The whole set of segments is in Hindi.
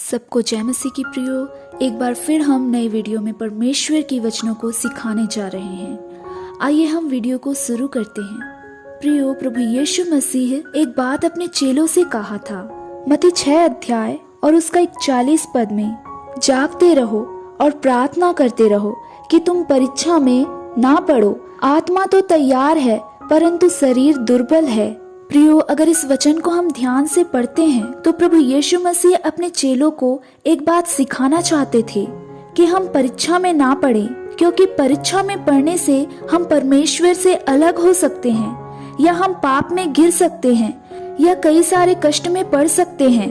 सबको जय मसीह की प्रियो। एक बार फिर हम नए वीडियो में परमेश्वर की वचनों को सिखाने जा रहे हैं। आइए हम वीडियो को शुरू करते हैं। प्रियो, प्रभु यीशु मसीह एक बात अपने चेलों से कहा था। मत्ती 6 अध्याय और उसका 41 पद में, जागते रहो और प्रार्थना करते रहो कि तुम परीक्षा में ना पड़ो। आत्मा तो तैयार है परंतु शरीर दुर्बल है। प्रियो, अगर इस वचन को हम ध्यान से पढ़ते हैं तो प्रभु यीशु मसीह अपने चेलों को एक बात सिखाना चाहते थे कि हम परीक्षा में ना पड़े, क्योंकि परीक्षा में पड़ने से हम परमेश्वर से अलग हो सकते हैं, या हम पाप में गिर सकते हैं, या कई सारे कष्ट में पड़ सकते हैं,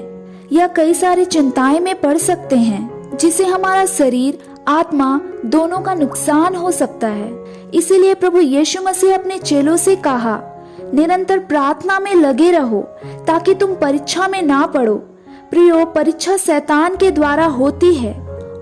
या कई सारी चिंताएं में पड़ सकते हैं, जिससे हमारा शरीर आत्मा दोनों का नुकसान हो सकता है। इसीलिए प्रभु यीशु मसीह अपने चेलों से कहा, निरंतर प्रार्थना में लगे रहो ताकि तुम परीक्षा में ना पड़ो। प्रियो, परीक्षा शैतान के द्वारा होती है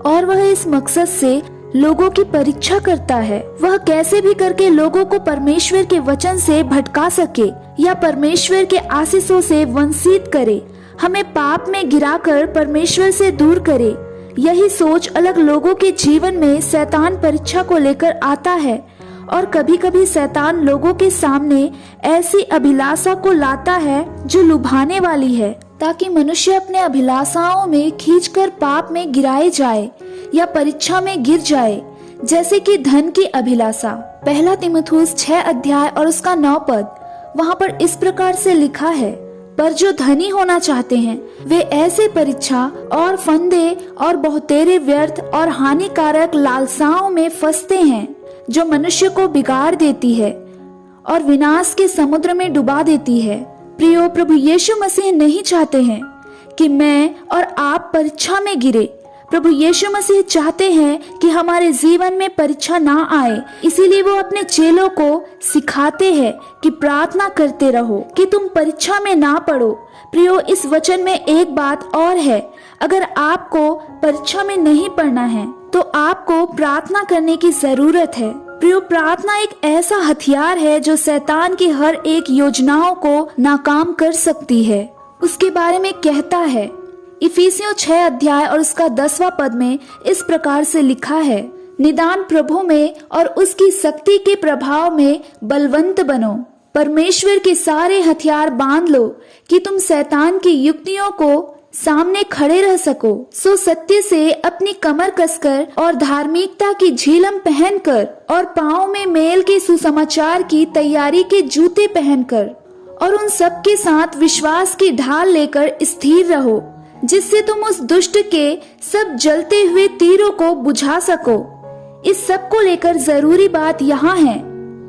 और वह इस मकसद से लोगों की परीक्षा करता है। वह कैसे भी करके लोगों को परमेश्वर के वचन से भटका सके या परमेश्वर के आशीषों से वंचित करे, हमें पाप में गिराकर परमेश्वर से दूर करे। यही सोच अलग लोगों के जीवन में शैतान परीक्षा को लेकर आता है, और कभी कभी शैतान लोगों के सामने ऐसी अभिलाषा को लाता है जो लुभाने वाली है, ताकि मनुष्य अपने अभिलाषाओं में खींचकर पाप में गिराए जाए या परीक्षा में गिर जाए, जैसे कि धन की अभिलाषा। पहला तीमुथियुस 6 अध्याय और उसका 9 पद, वहाँ पर इस प्रकार से लिखा है, पर जो धनी होना चाहते हैं वे ऐसे परीक्षा और फंदे और बहुतेरे व्यर्थ और हानिकारक लालसाओं में फंसते हैं, जो मनुष्य को बिगाड़ देती है और विनाश के समुद्र में डुबा देती है। प्रियो, प्रभु यीशु मसीह नहीं चाहते हैं कि मैं और आप परीक्षा में गिरे। प्रभु यीशु मसीह चाहते हैं कि हमारे जीवन में परीक्षा ना आए। इसीलिए वो अपने चेलों को सिखाते हैं कि प्रार्थना करते रहो कि तुम परीक्षा में ना पड़ो। प्रियो, इस वचन में एक बात और है, अगर आपको परीक्षा में नहीं पड़ना है तो आपको प्रार्थना करने की जरूरत है। प्रियो, प्रार्थना एक ऐसा हथियार है जो शैतान की हर एक योजनाओं को नाकाम कर सकती है। उसके बारे में कहता है इफिसियों 6 अध्याय और उसका 10वां पद में इस प्रकार से लिखा है, निदान प्रभु में और उसकी शक्ति के प्रभाव में बलवंत बनो। परमेश्वर के सारे हथियार बांध लो कि तुम शैतान की युक्तियों को सामने खड़े रह सको। सो सत्य से अपनी कमर कसकर और धार्मिकता की झिलम पहनकर और पाँव में मेल के सुसमाचार की तैयारी के जूते पहनकर और उन सब के साथ विश्वास की ढाल लेकर स्थिर रहो, जिससे तुम उस दुष्ट के सब जलते हुए तीरों को बुझा सको। इस सब को लेकर जरूरी बात यहाँ है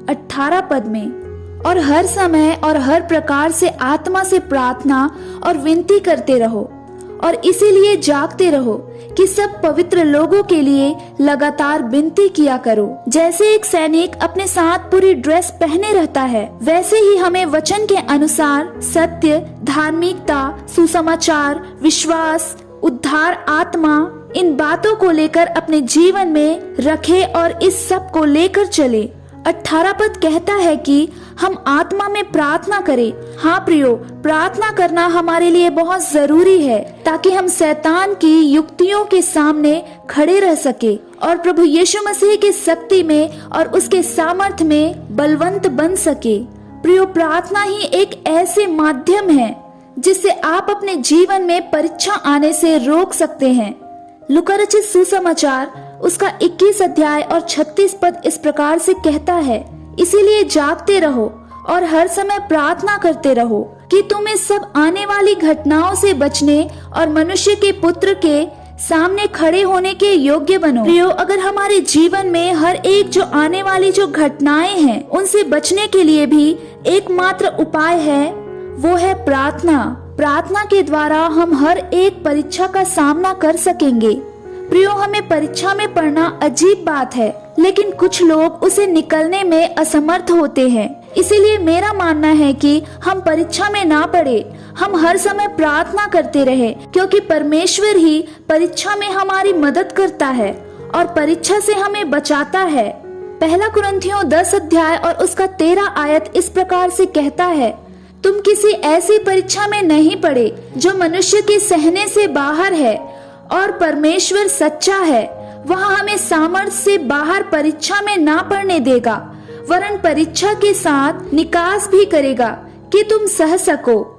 18 पद में, और हर समय और हर प्रकार से आत्मा से प्रार्थना और विनती करते रहो, और इसीलिए जागते रहो कि सब पवित्र लोगों के लिए लगातार विनती किया करो। जैसे एक सैनिक अपने साथ पूरी ड्रेस पहने रहता है, वैसे ही हमें वचन के अनुसार सत्य, धार्मिकता, सुसमाचार, विश्वास, उद्धार आत्मा, इन बातों को लेकर अपने जीवन में रखे और इस सब को लेकर चले। 18 पद कहता है कि हम आत्मा में प्रार्थना करें। हाँ प्रियो, प्रार्थना करना हमारे लिए बहुत जरूरी है, ताकि हम शैतान की युक्तियों के सामने खड़े रह सके और प्रभु यीशु मसीह की शक्ति में और उसके सामर्थ्य में बलवंत बन सके। प्रियो, प्रार्थना ही एक ऐसे माध्यम है जिससे आप अपने जीवन में परीक्षा आने से रोक सकते हैं। लूका रचित सुसमाचार उसका 21 अध्याय और 36 पद इस प्रकार से कहता है, इसीलिए जागते रहो और हर समय प्रार्थना करते रहो कि तुम इस सब आने वाली घटनाओं से बचने और मनुष्य के पुत्र के सामने खड़े होने के योग्य बनो। प्रियो, अगर हमारे जीवन में हर एक जो आने वाली जो घटनाएं हैं उनसे बचने के लिए भी एकमात्र उपाय है, वो है प्रार्थना। प्रार्थना के द्वारा हम हर एक परीक्षा का सामना कर सकेंगे। प्रियो, हमें परीक्षा में पढ़ना अजीब बात है, लेकिन कुछ लोग उसे निकलने में असमर्थ होते हैं। इसीलिए मेरा मानना है कि हम परीक्षा में ना पड़े, हम हर समय प्रार्थना करते रहे, क्योंकि परमेश्वर ही परीक्षा में हमारी मदद करता है और परीक्षा से हमें बचाता है। पहला कुरिन्थियों 10 अध्याय और उसका 13 आयत इस प्रकार से कहता है, तुम किसी ऐसी परीक्षा में नहीं पड़े जो मनुष्य के सहने से बाहर है, और परमेश्वर सच्चा है। वह हमें सामर्थ्य से बाहर परीक्षा में ना पड़ने देगा, वरन परीक्षा के साथ निकास भी करेगा कि तुम सह सको।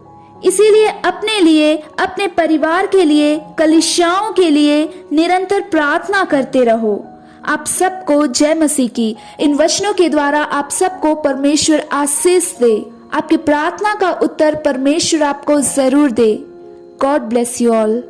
इसीलिए अपने लिए, अपने परिवार के लिए, कलीसियाओं के लिए निरंतर प्रार्थना करते रहो। आप सबको जय मसीह की। इन वचनों के द्वारा आप सबको परमेश्वर आशीष दे। आपकी प्रार्थना का उत्तर परमेश्वर आपको जरूर दे। God bless you all.